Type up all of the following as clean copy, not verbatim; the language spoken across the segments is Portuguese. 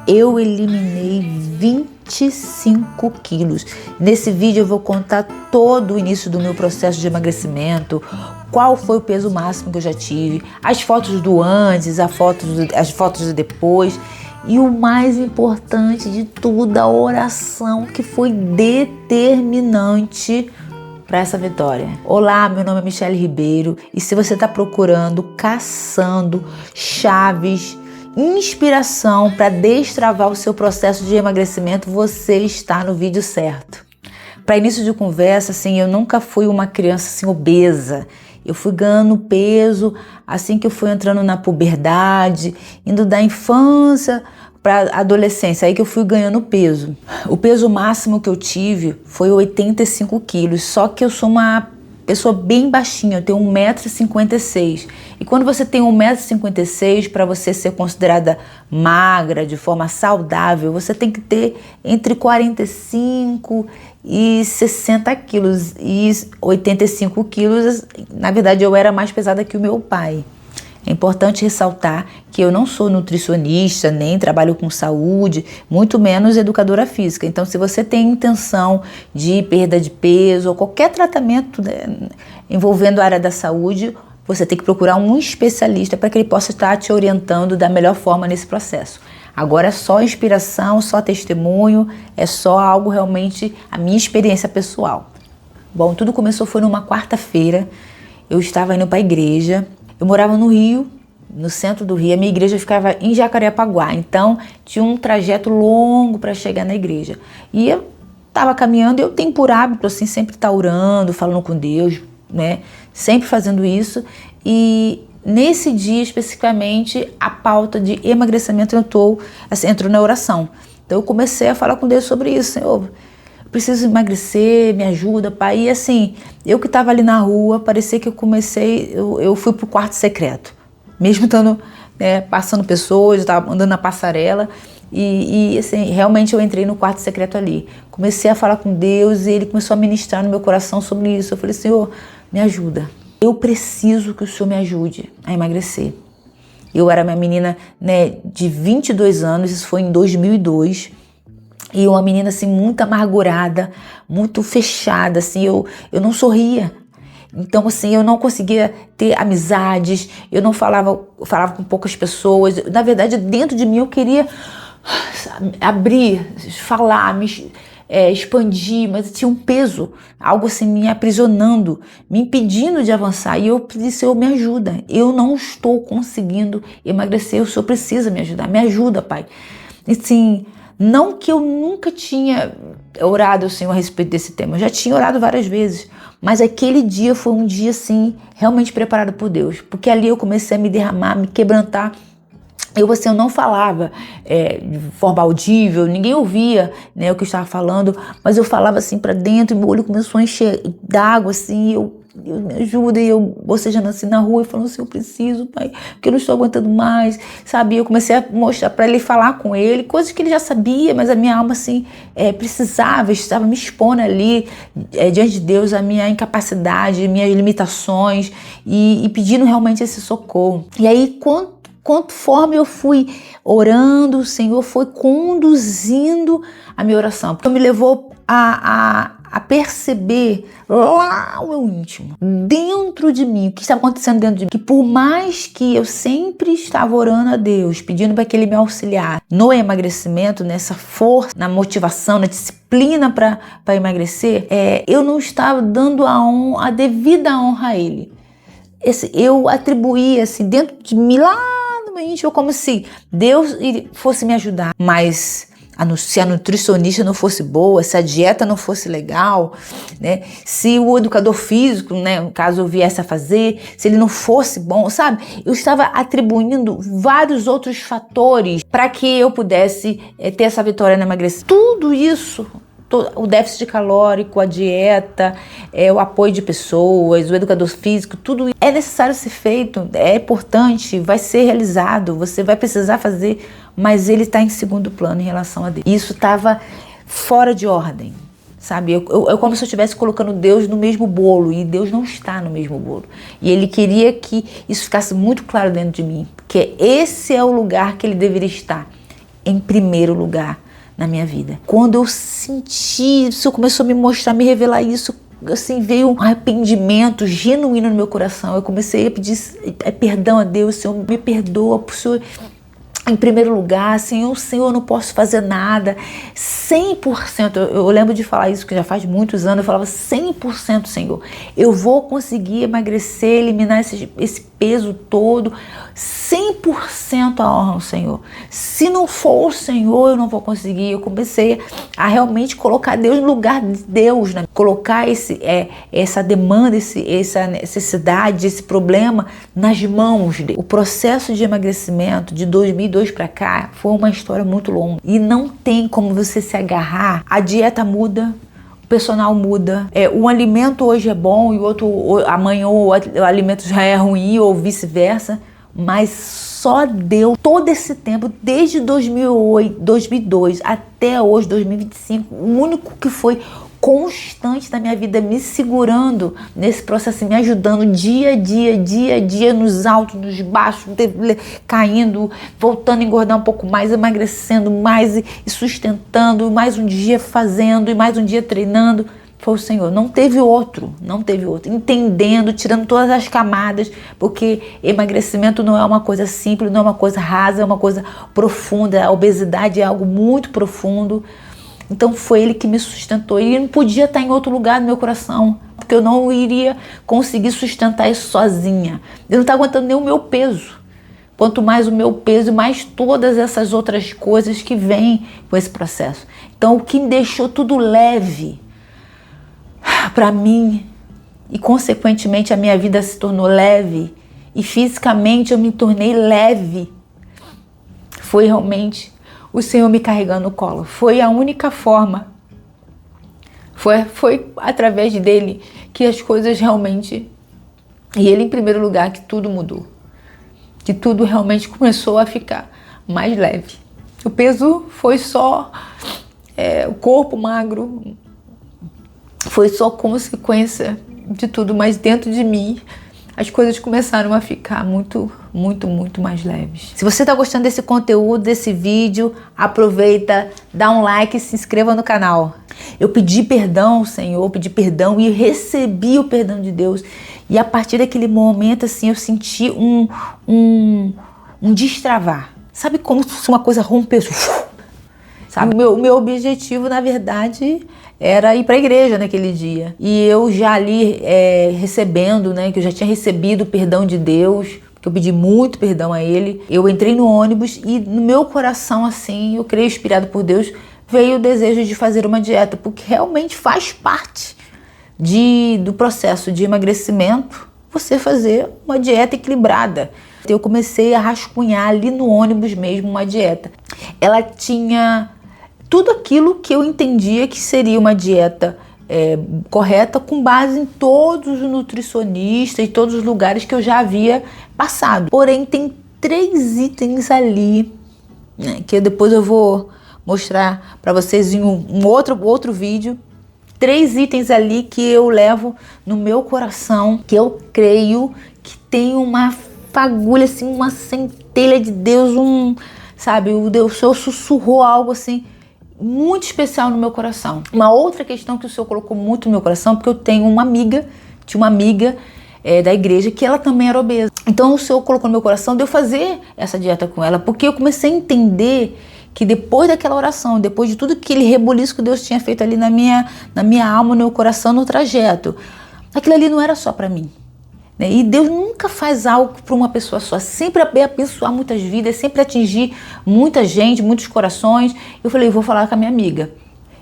Eu eliminei 25 quilos. Nesse vídeo eu vou contar todo o início do meu processo de emagrecimento, qual foi o peso máximo que eu já tive, as fotos do antes, as fotos do depois e o mais importante de tudo, a oração que foi determinante para essa vitória. Olá, meu nome é Michele Ribeiro e se você está procurando, caçando chaves, inspiração para destravar o seu processo de emagrecimento, você está no vídeo certo. Para início de conversa, assim, eu nunca fui uma criança assim, obesa. Eu fui ganhando peso assim que eu fui entrando na puberdade, indo da infância para adolescência, aí que eu fui ganhando peso. O peso máximo que eu tive foi 85 quilos, só que eu sou uma pessoa bem baixinha, eu tenho 1,56 m. E quando você tem 1,56 m, para você ser considerada magra, de forma saudável, você tem que ter entre 45 e 60 quilos. E 85 quilos, na verdade, eu era mais pesada que o meu pai. É importante ressaltar que eu não sou nutricionista, nem trabalho com saúde, muito menos educadora física. Então, se você tem intenção de perda de peso ou qualquer tratamento, né, envolvendo a área da saúde, você tem que procurar um especialista para que ele possa estar te orientando da melhor forma nesse processo. Agora é só inspiração, só testemunho, é só algo realmente, a minha experiência pessoal. Bom, tudo começou foi numa quarta-feira, eu estava indo para a igreja. Eu morava no Rio, no centro do Rio, a minha igreja ficava em Jacarepaguá, então tinha um trajeto longo para chegar na igreja. E eu estava caminhando, eu tenho por hábito assim, sempre estar orando, falando com Deus, né? Sempre fazendo isso. E nesse dia especificamente, a pauta de emagrecimento entrou na oração. Então eu comecei a falar com Deus sobre isso. Senhor, eu preciso emagrecer, me ajuda, Pai. E assim, eu que estava ali na rua, parecia que eu fui pro quarto secreto. Mesmo estando, né, passando pessoas, eu estava andando na passarela. E assim, realmente eu entrei no quarto secreto ali. Comecei a falar com Deus e Ele começou a ministrar no meu coração sobre isso. Eu falei, Senhor, me ajuda. Eu preciso que o Senhor me ajude a emagrecer. Eu era uma menina, né, de 22 anos, isso foi em 2002. E uma menina assim muito amargurada, muito fechada, assim, eu não sorria. Então assim, eu não conseguia ter amizades, eu falava com poucas pessoas. Na verdade, dentro de mim eu queria abrir, falar, expandir, mas tinha um peso, algo assim me aprisionando, me impedindo de avançar. E eu pedi, Senhor, me ajuda. Eu não estou conseguindo emagrecer, o Senhor precisa me ajudar. Me ajuda, Pai. E assim, não que eu nunca tinha orado ao Senhor a respeito desse tema, eu já tinha orado várias vezes, mas aquele dia foi um dia assim, realmente preparado por Deus, porque ali eu comecei a me derramar, me quebrantar. Eu não falava de forma audível, ninguém ouvia, né, o que eu estava falando, mas eu falava assim para dentro, e meu olho começou a encher d'água, assim, eu me ajuda, e eu bocejando assim na rua, e falando assim, eu preciso, Pai, porque eu não estou aguentando mais, sabe? Eu comecei a mostrar para ele, falar com ele, coisas que ele já sabia, mas a minha alma assim, precisava, estava me expondo ali, diante de Deus, a minha incapacidade, minhas limitações, e pedindo realmente esse socorro. E aí, conforme eu fui orando, o Senhor foi conduzindo a minha oração. Porque me levou a perceber lá o meu íntimo, dentro de mim, o que estava acontecendo dentro de mim. Que por mais que eu sempre estava orando a Deus, pedindo para que Ele me auxiliasse no emagrecimento, nessa força, na motivação, na disciplina para emagrecer, eu não estava dando a devida honra a Ele. Eu atribuía assim, dentro de mim, lá no meu íntimo, como se Deus fosse me ajudar. Mas se a nutricionista não fosse boa, se a dieta não fosse legal, né? Se o educador físico, né, no caso eu viesse a fazer, se ele não fosse bom, sabe? Eu estava atribuindo vários outros fatores para que eu pudesse ter essa vitória no emagrecimento. Tudo isso, o déficit calórico, a dieta, o apoio de pessoas, o educador físico, tudo é necessário ser feito, é importante, vai ser realizado, você vai precisar fazer, mas ele está em segundo plano em relação a Deus. Isso estava fora de ordem, sabe? É como se eu estivesse colocando Deus no mesmo bolo, e Deus não está no mesmo bolo. E Ele queria que isso ficasse muito claro dentro de mim, porque esse é o lugar que Ele deveria estar, em primeiro lugar na minha vida. Quando eu senti, o Senhor começou a me mostrar, me revelar isso, assim, veio um arrependimento genuíno no meu coração. Eu comecei a pedir perdão a Deus. Senhor, me perdoa, por Senhor, em primeiro lugar, Senhor, eu não posso fazer nada, 100%, eu lembro de falar isso, que já faz muitos anos, eu falava 100%, Senhor, eu vou conseguir emagrecer, eliminar esse peso todo, 100% a honra ao Senhor. Se não for o Senhor, eu não vou conseguir. Eu comecei a realmente colocar Deus no lugar de Deus, né? Colocar essa demanda, essa necessidade, esse problema nas mãos dele. O processo de emagrecimento de 2002 para cá foi uma história muito longa e não tem como você se agarrar. A dieta muda, o personal muda, um alimento hoje é bom e amanhã o alimento já é ruim ou vice-versa, mas só deu todo esse tempo, desde 2008, 2002 até hoje, 2025, o único que foi constante na minha vida, me segurando nesse processo, me ajudando dia a dia, nos altos, nos baixos, caindo, voltando a engordar um pouco mais, emagrecendo mais e sustentando, mais um dia fazendo e mais um dia treinando, foi o Senhor. Não teve outro, entendendo, tirando todas as camadas, porque emagrecimento não é uma coisa simples, não é uma coisa rasa, é uma coisa profunda. A obesidade é algo muito profundo. Então foi Ele que me sustentou. E Ele não podia estar em outro lugar no meu coração, porque eu não iria conseguir sustentar isso sozinha. Eu não estava aguentando nem o meu peso. Quanto mais o meu peso, mais todas essas outras coisas que vêm com esse processo. Então o que me deixou tudo leve para mim, e consequentemente a minha vida se tornou leve, e fisicamente eu me tornei leve, foi realmente o Senhor me carregando no colo. Foi a única forma, foi através dele que as coisas realmente, e ele em primeiro lugar, que tudo mudou, que tudo realmente começou a ficar mais leve. O peso foi só o corpo magro, foi só consequência de tudo, mas dentro de mim as coisas começaram a ficar muito mais leves. Se você está gostando desse conteúdo, desse vídeo, aproveita, dá um like e se inscreva no canal. Eu pedi perdão ao Senhor, pedi perdão e recebi o perdão de Deus. E a partir daquele momento, assim, eu senti um destravar. Sabe como se uma coisa rompesse? Sabe? O meu objetivo, na verdade, era ir para a igreja naquele dia. E eu já ali recebendo, né, que eu já tinha recebido o perdão de Deus, que eu pedi muito perdão a Ele. Eu entrei no ônibus e no meu coração, assim, eu creio, inspirado por Deus, veio o desejo de fazer uma dieta, porque realmente faz parte do processo de emagrecimento você fazer uma dieta equilibrada. Eu comecei a rascunhar ali no ônibus mesmo uma dieta. Ela tinha tudo aquilo que eu entendia que seria uma dieta correta, com base em todos os nutricionistas e todos os lugares que eu já havia passado. Porém, tem 3 itens ali, né, que depois eu vou mostrar para vocês em um outro vídeo. 3 itens ali que eu levo no meu coração, que eu creio que tem uma fagulha, assim, uma centelha de Deus, o Senhor sussurrou algo assim muito especial no meu coração. Uma outra questão que o Senhor colocou muito no meu coração, porque eu tenho uma amiga da igreja que ela também era obesa. Então o Senhor colocou no meu coração de eu fazer essa dieta com ela, porque eu comecei a entender que depois daquela oração, depois de tudo aquele rebuliço que Deus tinha feito ali na minha alma, no meu coração, no trajeto, aquilo ali não era só para mim. E Deus nunca faz algo para uma pessoa só, sempre abençoar muitas vidas, sempre atingir muita gente, muitos corações. Eu falei, vou falar com a minha amiga.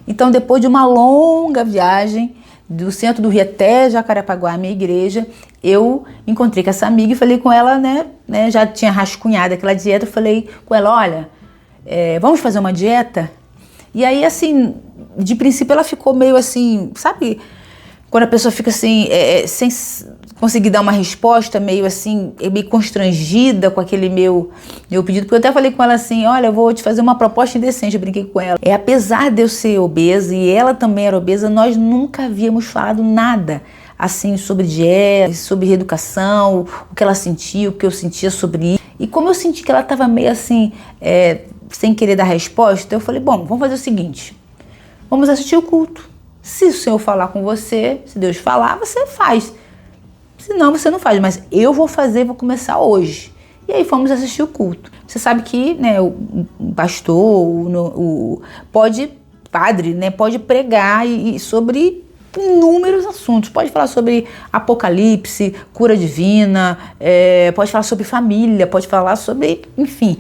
Então, depois de uma longa viagem do centro do Rio até Jacarepaguá, minha igreja, eu encontrei com essa amiga e falei com ela, né, já tinha rascunhado aquela dieta, eu falei com ela, olha, vamos fazer uma dieta? E aí, assim, de princípio ela ficou meio assim, sabe, quando a pessoa fica assim, consegui dar uma resposta meio assim, meio constrangida com aquele meu pedido, porque eu até falei com ela assim, olha, eu vou te fazer uma proposta indecente, eu brinquei com ela. Apesar de eu ser obesa e ela também era obesa, nós nunca havíamos falado nada assim sobre dieta, sobre reeducação, o que ela sentia, o que eu sentia sobre isso. E como eu senti que ela estava meio assim, sem querer dar resposta, eu falei, bom, vamos fazer o seguinte, vamos assistir o culto. Se o Senhor falar com você, se Deus falar, você faz. Se não, você não faz, mas eu vou fazer, vou começar hoje. E aí fomos assistir o culto. Você sabe que, né, o pastor, padre, né, pode pregar sobre inúmeros assuntos. Pode falar sobre Apocalipse, cura divina, pode falar sobre família, pode falar sobre, enfim,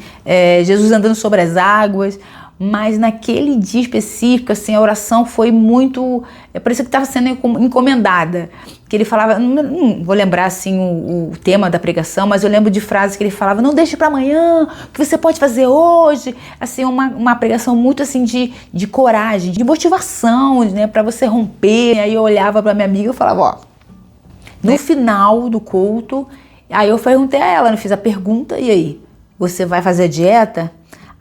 Jesus andando sobre as águas. Mas naquele dia específico, assim, a oração foi muito... parecia que estava sendo encomendada. Que ele falava, não vou lembrar assim o tema da pregação, mas eu lembro de frases que ele falava, não deixe para amanhã, o que você pode fazer hoje. Assim, uma pregação muito assim de coragem, de motivação, né, para você romper. E aí eu olhava para minha amiga e falava, ó, no final do culto, aí eu perguntei a ela, eu fiz a pergunta, e aí, você vai fazer a dieta?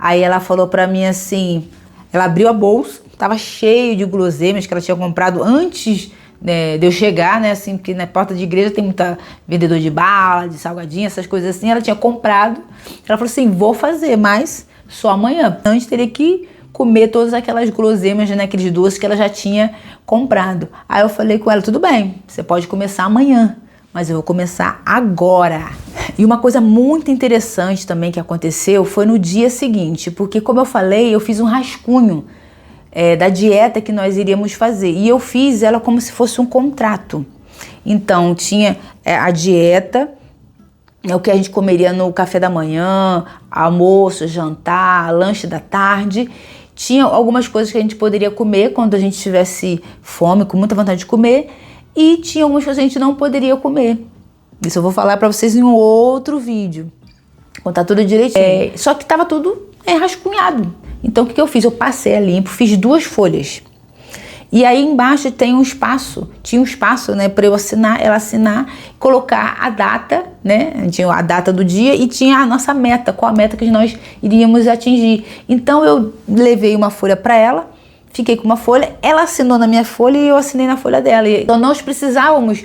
Aí ela falou pra mim assim, ela abriu a bolsa, tava cheio de guloseimas que ela tinha comprado antes, né, de eu chegar, né, assim, porque na porta de igreja tem muita vendedor de bala, de salgadinho, essas coisas assim, ela tinha comprado. Ela falou assim, vou fazer, mas só amanhã. Antes teria que comer todas aquelas guloseimas, né, aqueles doces que ela já tinha comprado. Aí eu falei com ela, tudo bem, você pode começar amanhã, mas eu vou começar agora. E uma coisa muito interessante também que aconteceu foi no dia seguinte, porque como eu falei, eu fiz um rascunho da dieta que nós iríamos fazer. E eu fiz ela como se fosse um contrato. Então tinha a dieta, o que a gente comeria no café da manhã, almoço, jantar, lanche da tarde. Tinha algumas coisas que a gente poderia comer quando a gente tivesse fome, com muita vontade de comer. E tinha algumas coisas que a gente não poderia comer. Isso eu vou falar pra vocês em um outro vídeo. Contar tudo direitinho. Só que tava tudo rascunhado. Então o que eu fiz? Eu passei a limpo, fiz 2 folhas. E aí embaixo tem um espaço. Tinha um espaço, né, pra eu assinar, ela assinar, colocar a data, né? Tinha a data do dia e tinha a nossa meta, qual a meta que nós iríamos atingir. Então eu levei uma folha pra ela. Fiquei com uma folha, ela assinou na minha folha e eu assinei na folha dela. Então nós precisávamos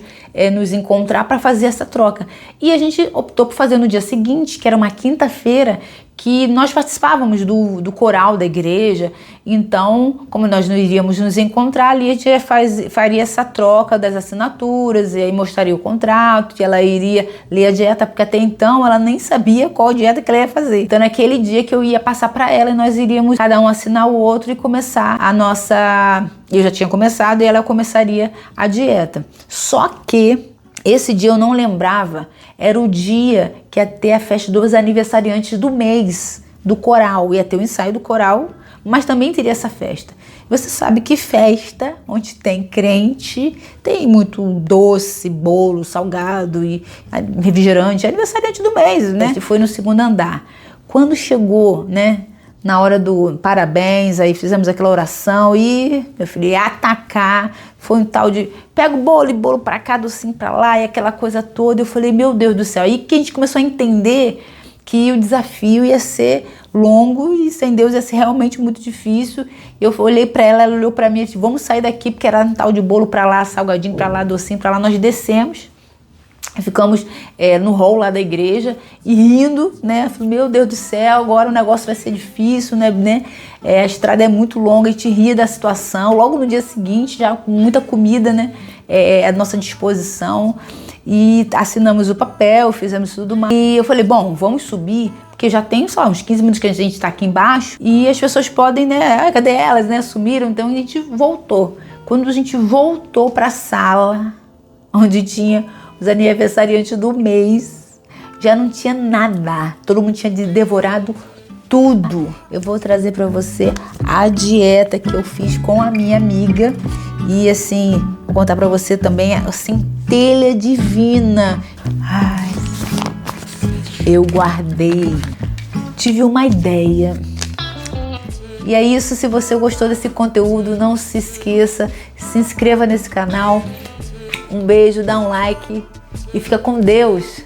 nos encontrar para fazer essa troca. E a gente optou por fazer no dia seguinte, que era uma quinta-feira, que nós participávamos do coral da igreja. Então, como nós não iríamos nos encontrar ali, a gente faria essa troca das assinaturas, e aí mostraria o contrato, e ela iria ler a dieta, porque até então ela nem sabia qual dieta que ela ia fazer. Então, naquele dia que eu ia passar para ela, e nós iríamos cada um assinar o outro e começar a nossa... Eu já tinha começado e ela começaria a dieta. Só que esse dia eu não lembrava, era o dia que ia ter a festa dos aniversariantes do mês, do coral. Ia ter o ensaio do coral, mas também teria essa festa. Você sabe que festa, onde tem crente, tem muito doce, bolo, salgado e refrigerante, aniversariante do mês, né? Foi no 2º andar. Quando chegou, né, na hora do parabéns, aí fizemos aquela oração e, meu filho, ia atacar. Foi um tal de pega o bolo e bolo pra cá, docinho pra lá, e aquela coisa toda. Eu falei, meu Deus do céu. Aí que a gente começou a entender que o desafio ia ser longo e sem Deus ia ser realmente muito difícil. Eu olhei pra ela, ela olhou pra mim e disse, vamos sair daqui, porque era um tal de bolo pra lá, salgadinho pra lá, docinho pra lá. Nós descemos. Ficamos no hall lá da igreja e rindo, né? Falei, meu Deus do céu, agora o negócio vai ser difícil, né? A estrada é muito longa, a gente ria da situação. Logo no dia seguinte, já com muita comida, né? À nossa disposição. E assinamos o papel, fizemos tudo mais. E eu falei, bom, vamos subir, porque já tem só uns 15 minutos que a gente tá aqui embaixo e as pessoas podem, né? Cadê elas, né? Sumiram, então a gente voltou. Quando a gente voltou pra sala, onde tinha os aniversariantes do mês, já não tinha nada. Todo mundo tinha devorado tudo. Eu vou trazer pra você a dieta que eu fiz com a minha amiga. E assim, vou contar pra você também a centelha divina. Ai, eu guardei. Tive uma ideia. E é isso, se você gostou desse conteúdo, não se esqueça, se inscreva nesse canal. Um beijo, dá um like e fica com Deus.